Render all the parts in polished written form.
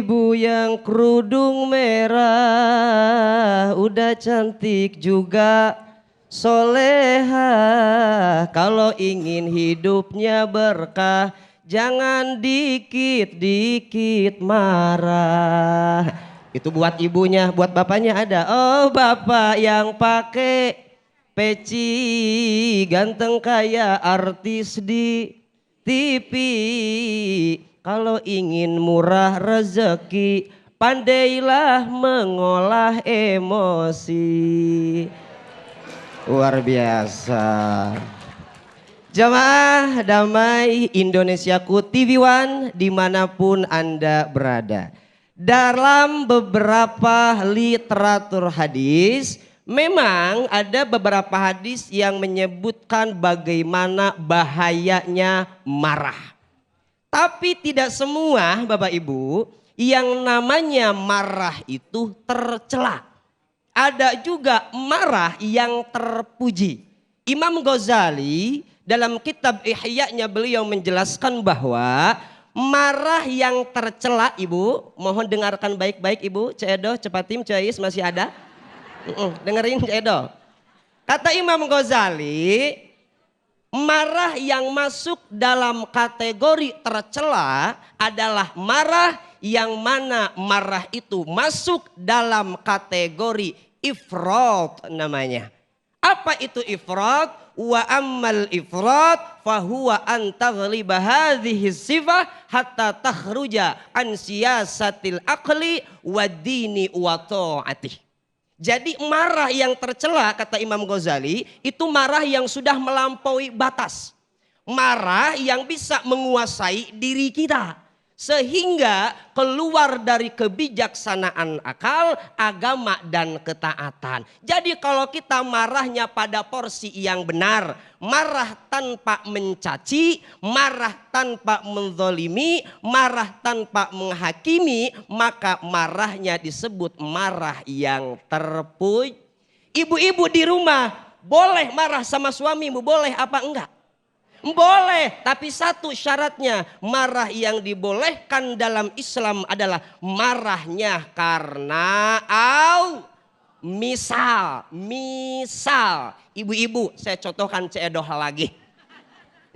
ibu yang kerudung merah, udah cantik juga soleha. Kalau ingin hidupnya berkah, jangan dikit-dikit marah. Itu buat ibunya, buat bapaknya ada. Oh bapak yang pakai peci, ganteng kayak artis di TV. Kalau ingin murah rezeki, pandailah mengolah emosi. Luar biasa. Jamaah damai Indonesiaku TV One dimanapun Anda berada. Dalam beberapa literatur hadis, memang ada beberapa hadis yang menyebutkan bagaimana bahayanya marah. Tapi tidak semua Bapak Ibu yang namanya marah itu tercela. Ada juga marah yang terpuji. Imam Ghazali dalam kitab Ihya-nya beliau menjelaskan bahwa marah yang tercela, Ibu, mohon dengarkan baik-baik Ibu, Cik Edo, Cepatim, Cik masih ada? Dengerin Cik Edo. Kata Imam Ghazali, marah yang masuk dalam kategori tercela adalah marah yang mana marah itu masuk dalam kategori ifrat namanya. Apa itu ifrat? Wa ammal ifrat fahuwa an taghliba hadhihi sifah hatta takhruja an siyasatil aqli wa dini wa ta'atih. Jadi marah yang tercela kata Imam Ghazali itu marah yang sudah melampaui batas. Marah yang bisa menguasai diri kita. Sehingga keluar dari kebijaksanaan akal, agama dan ketaatan. Jadi kalau kita marahnya pada porsi yang benar, marah tanpa mencaci, marah tanpa menzolimi, marah tanpa menghakimi, maka marahnya disebut marah yang terpuji. Ibu-ibu di rumah boleh marah sama suamimu, boleh apa enggak? Boleh, tapi satu syaratnya, marah yang dibolehkan dalam Islam adalah marahnya karena misal ibu-ibu, saya contohkan Cik Edoh lagi.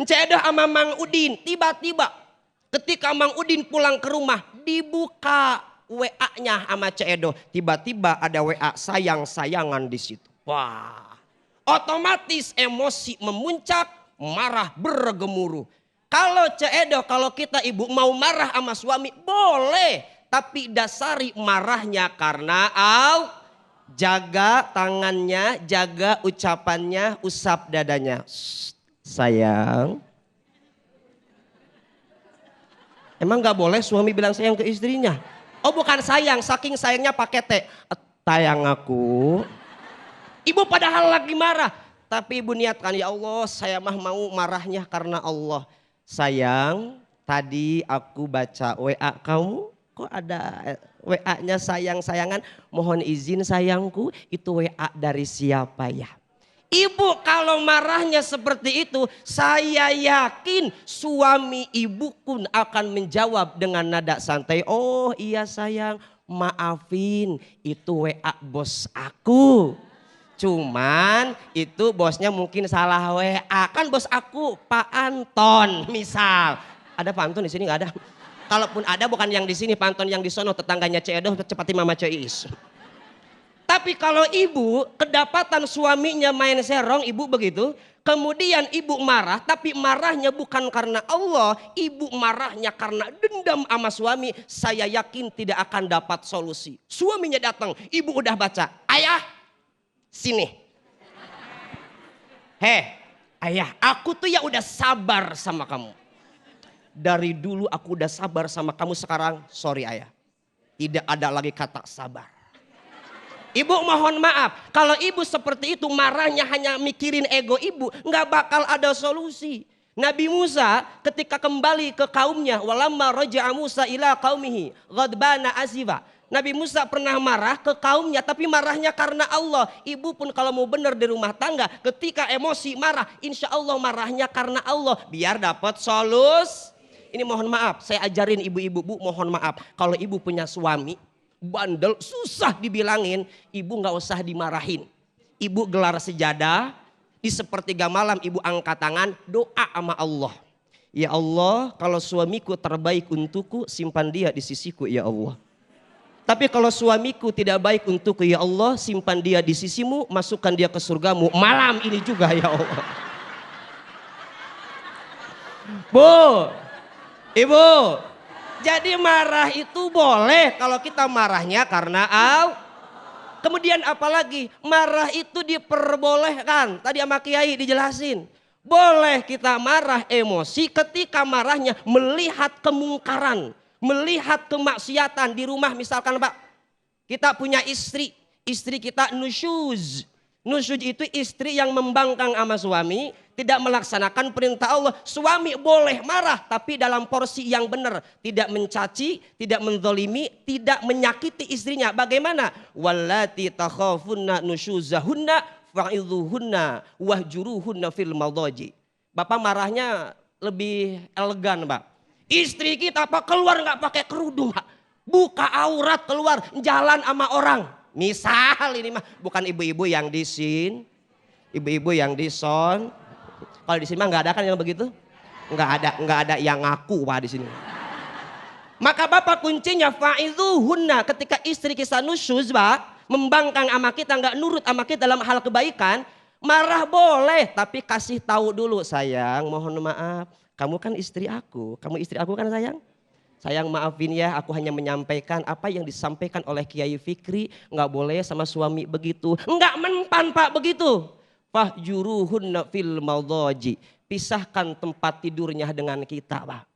Cik Edoh sama Mang Udin, tiba-tiba ketika Mang Udin pulang ke rumah dibuka WA-nya sama Cik Edoh, tiba-tiba ada WA sayang-sayangan di situ. Wah, otomatis emosi memuncak, marah bergemuruh. Kalau Cik Edo, kalau kita ibu mau marah sama suami boleh, tapi dasari marahnya karena jaga tangannya, jaga ucapannya, usap dadanya. Sayang. Emang gak boleh suami bilang sayang ke istrinya? Oh bukan sayang, saking sayangnya pakai T. Sayang aku. Ibu padahal lagi marah. Tapi ibu niatkan, ya Allah saya mah mau marahnya karena Allah. Sayang, tadi aku baca WA kamu, kok ada WA-nya sayang-sayangan. Mohon izin sayangku, itu WA dari siapa ya? Ibu kalau marahnya seperti itu, saya yakin suami ibu pun akan menjawab dengan nada santai. Oh iya sayang, maafin itu WA bos aku. Cuman itu bosnya mungkin salah WA. Kan bos aku Pak Anton misal. Ada Pak Anton di sini nggak ada? Kalaupun ada bukan yang di sini, Pak Anton yang di sono, tetangganya Cik Edoh, cepati Mama Ceis. Tapi kalau ibu kedapatan suaminya main serong, ibu begitu. Kemudian ibu marah, tapi marahnya bukan karena Allah. Ibu marahnya karena dendam sama suami. Saya yakin tidak akan dapat solusi. Suaminya datang, ibu udah baca. Ayah, sini. Ayah, aku tuh ya udah sabar sama kamu. Dari dulu aku udah sabar sama kamu, sekarang sorry ayah. Tidak ada lagi kata sabar. Ibu mohon maaf, kalau ibu seperti itu marahnya hanya mikirin ego ibu, nggak bakal ada solusi. Nabi Musa ketika kembali ke kaumnya, walamma raja'a Musa ila qaumihi ghadbana asifa. Nabi Musa pernah marah ke kaumnya, tapi marahnya karena Allah. Ibu pun kalau mau benar di rumah tangga, ketika emosi marah, insya Allah marahnya karena Allah. Biar dapat solusi. ini mohon maaf, saya ajarin ibu-ibu, Bu, mohon maaf. Kalau ibu punya suami, bandel, susah dibilangin, ibu nggak usah dimarahin. Ibu gelar sejadah, di sepertiga malam ibu angkat tangan, doa sama Allah. Ya Allah, kalau suamiku terbaik untukku, simpan dia di sisiku ya Allah. Tapi kalau suamiku tidak baik untukku ya Allah, simpan dia di sisimu, masukkan dia ke surgamu malam ini juga ya Allah. Bu, ibu, jadi marah itu boleh kalau kita marahnya karena Allah. Kemudian apalagi marah itu diperbolehkan. Tadi sama Kiai dijelasin. Boleh kita marah emosi ketika marahnya melihat kemungkaran. Melihat kemaksiatan di rumah misalkan Pak. Kita punya istri kita nusyuz. Nusyuz itu istri yang membangkang sama suami. Tidak melaksanakan perintah Allah. Suami boleh marah tapi dalam porsi yang benar. Tidak mencaci, tidak menzolimi, tidak menyakiti istrinya. Bagaimana? Wallati takhafunna nusyuzahunna fa'idhuhunna wahjuruhunna fil madaji. Bapak marahnya lebih elegan Pak. Istri kita apa keluar nggak pakai kerudung Pak. Buka aurat keluar jalan sama orang. Misal ini mah bukan ibu-ibu yang di sin, ibu-ibu yang di son. Kalau di sini mah nggak ada kan yang begitu? Nggak ada yang ngaku Pak di sini. Maka Bapak kuncinya fa'idhuhunna ketika istri kita nusyuz Pak, membangkang sama kita, nggak nurut sama kita dalam hal kebaikan, marah boleh tapi kasih tahu dulu, sayang mohon maaf, kamu kan istri aku, kamu istri aku kan sayang? Sayang maafin ya, aku hanya menyampaikan apa yang disampaikan oleh Kiai Fikri, nggak boleh sama suami begitu. Nggak mempan Pak begitu. Fahjuruhunna fil madaji. Pisahkan tempat tidurnya dengan kita Pak.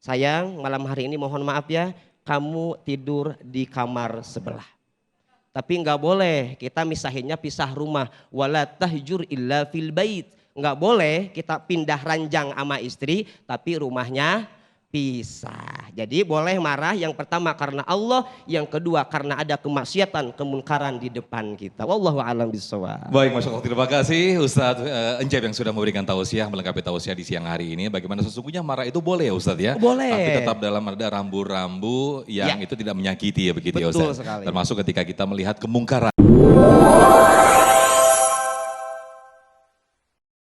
Sayang malam hari ini mohon maaf ya, kamu tidur di kamar sebelah. Tapi nggak boleh kita misahinnya pisah rumah. Wala tahjur illa fil bait. Nggak boleh kita pindah ranjang sama istri tapi rumahnya pisah. Jadi boleh marah yang pertama karena Allah, yang kedua karena ada kemaksiatan, kemunkaran di depan kita. Wallahu a'lam bishawab. Baik, Masya Allah, terima kasih Ustadz Encep yang sudah memberikan tausiah, melengkapi tausiah di siang hari ini. Bagaimana sesungguhnya marah itu boleh ya Ustadz ya? Boleh. Tapi tetap dalam ada rambu-rambu yang itu tidak menyakiti ya begitu. Betul ya Ustadz. sekali. Termasuk ketika kita melihat kemungkaran.